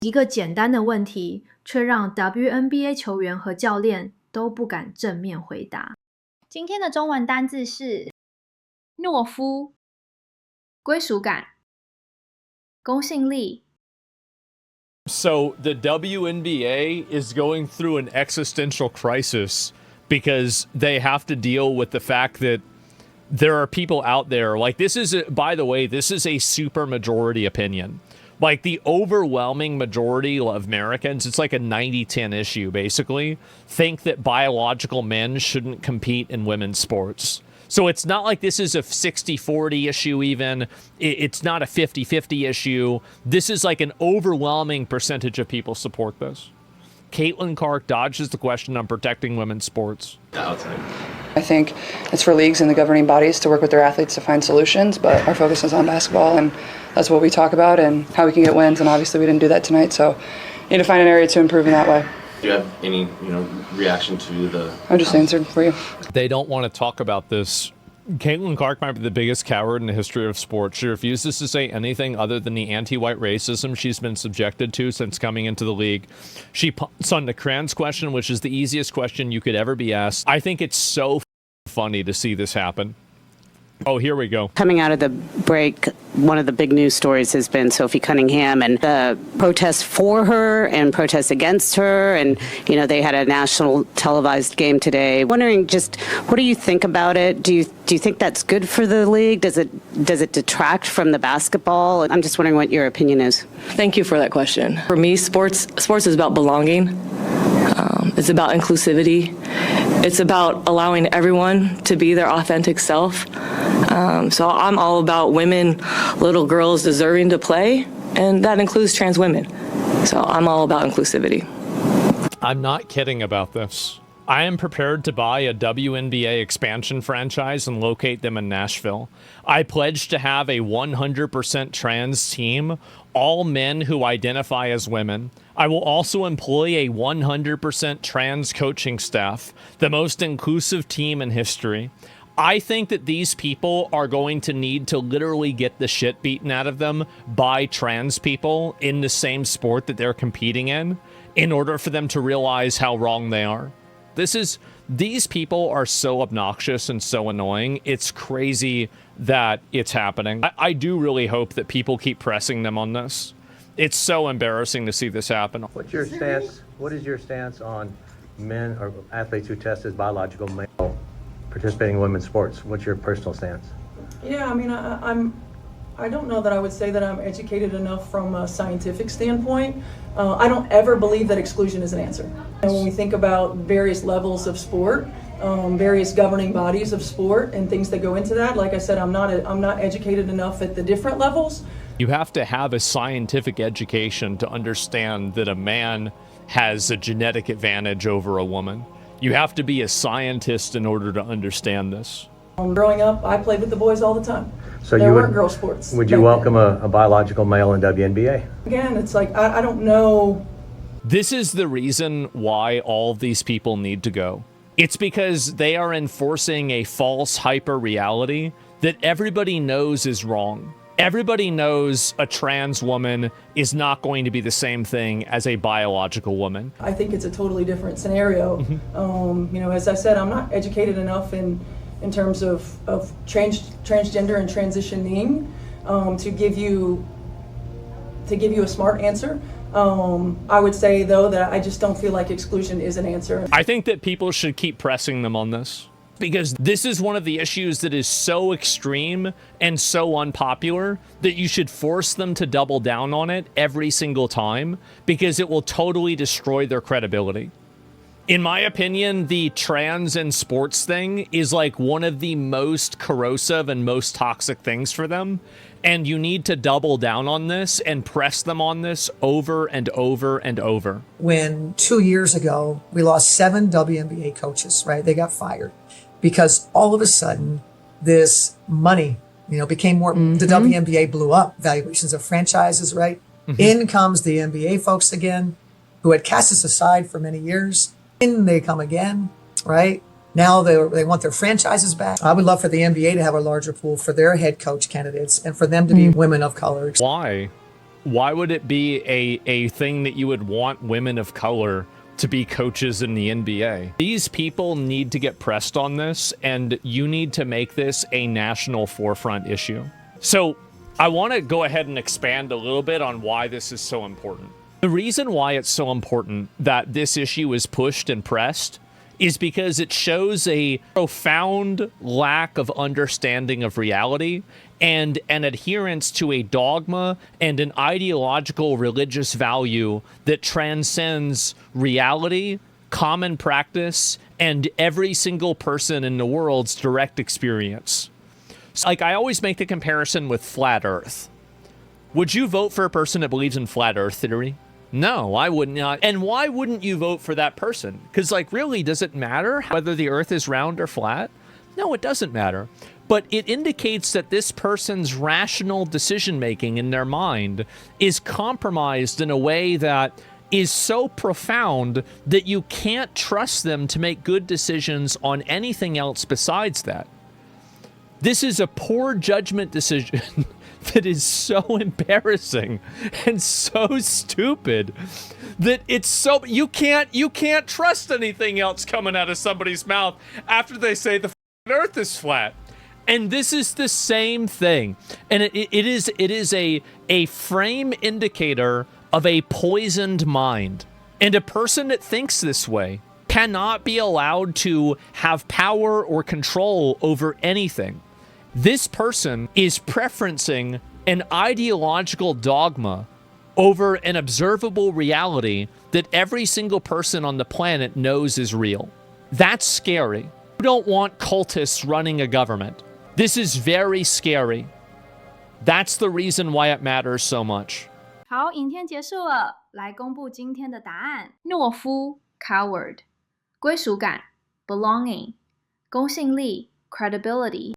一个简单的问题，却让 WNBA 球员和教练都不敢正面回答。今天的中文单字是懦夫、归属感、公信力。So the WNBA is going through an existential crisis because they have to deal with the fact that there are people out there, like this is, by the way, this is a super majority opinion. Like the overwhelming majority of Americans, it's like a 90-10 issue basically, think that biological men shouldn't compete in women's sports. So it's not like this is a 60-40 issue even. It's not a 50-50 issue. This is like an overwhelming percentage of people support this. Caitlin Clark dodges the question on protecting women's sports. I think it's for leagues and the governing bodies to work with their athletes to find solutions, but our focus is on basketball, and that's what we talk about and how we can get wins, and obviously we didn't do that tonight, so need to find an area to improve in that way. Do you have any, reaction to the... I just answered for you. They don't want to talk about this. Caitlin Clark might be the biggest coward in the history of sports. She refuses to say anything other than the anti-white racism she's been subjected to since coming into the league. She punts on the trans question, which is the easiest question you could ever be asked. I think it's so funny to see this happen. Oh, here we go. Coming out of the break, one of the big news stories has been Sophie Cunningham and the protests for her and protests against her. And, they had a national televised game today. Wondering just, what do you think about it? Do you think that's good for the league? Does it detract from the basketball? I'm just wondering what your opinion is. Thank you for that question. For me, sports is about belonging. It's about inclusivity. It's about allowing everyone to be their authentic self. So I'm all about women, little girls deserving to play, and that includes trans women. So I'm all about inclusivity. I'm not kidding about this. I am prepared to buy a WNBA expansion franchise and locate them in Nashville. I pledge to have a 100% trans team, all men who identify as women. I will also employ a 100% trans coaching staff, the most inclusive team in history. I think that these people are going to need to literally get the shit beaten out of them by trans people in the same sport that they're competing in order for them to realize how wrong they are. These people are so obnoxious and so annoying. It's crazy that it's happening. I do really hope that people keep pressing them on this. It's so embarrassing to see this happen. What's your stance? What is your stance on men or athletes who test as biological male participating in women's sports? What's your personal stance? Yeah, I don't know that I would say that I'm educated enough from a scientific standpoint. I don't ever believe that exclusion is an answer. And when we think about various levels of sport, various governing bodies of sport and things that go into that, like I said, I'm not educated enough at the different levels. You have to have a scientific education to understand that a man has a genetic advantage over a woman. You have to be a scientist in order to understand this. Growing up, I played with the boys all the time. So there weren't girl sports. Would you welcome a biological male in WNBA? Again, it's like, I don't know. This is the reason why all of these people need to go. It's because they are enforcing a false hyper reality that everybody knows is wrong. Everybody knows a trans woman is not going to be the same thing as a biological woman. I think it's a totally different scenario. As I said, I'm not educated enough in terms of transgender and transitioning to give you a smart answer. I would say, though, that I just don't feel like exclusion is an answer. I think that people should keep pressing them on this, because this is one of the issues that is so extreme and so unpopular that you should force them to double down on it every single time, because it will totally destroy their credibility. In my opinion, the trans and sports thing is like one of the most corrosive and most toxic things for them. And you need to double down on this and press them on this over and over and over. When 2 years ago, we lost 7 WNBA coaches, right? They got fired because all of a sudden this money, became more, the WNBA blew up, valuations of franchises, right? In comes the NBA folks again, who had cast us aside for many years. In they come again, right? Now they want their franchises back. I would love for the NBA to have a larger pool for their head coach candidates and for them to be women of color. Why? Why would it be a thing that you would want women of color to be coaches in the NBA? These people need to get pressed on this, and you need to make this a national forefront issue. So I want to go ahead and expand a little bit on why this is so important. The reason why it's so important that this issue is pushed and pressed is because it shows a profound lack of understanding of reality and an adherence to a dogma and an ideological religious value that transcends reality, common practice, and every single person in the world's direct experience. Like, I always make the comparison with flat Earth. Would you vote for a person that believes in flat Earth theory? No, I would not. And why wouldn't you vote for that person? Because, like, really, does it matter whether the Earth is round or flat? No, it doesn't matter. But it indicates that this person's rational decision-making in their mind is compromised in a way that is so profound that you can't trust them to make good decisions on anything else besides that. This is a poor judgment decision that is so embarrassing and so stupid that it's so you can't trust anything else coming out of somebody's mouth after they say the Earth is flat. And this is the same thing, and it is a frame indicator of a poisoned mind, and a person that thinks this way cannot be allowed to have power or control over anything. This person is preferencing an ideological dogma over an observable reality that every single person on the planet knows is real. That's scary. You don't want cultists running a government. This is very scary. That's the reason why it matters so much. 好，影片结束了，来公布今天的答案。懦夫 coward， 归属感 belonging， 公信力 credibility，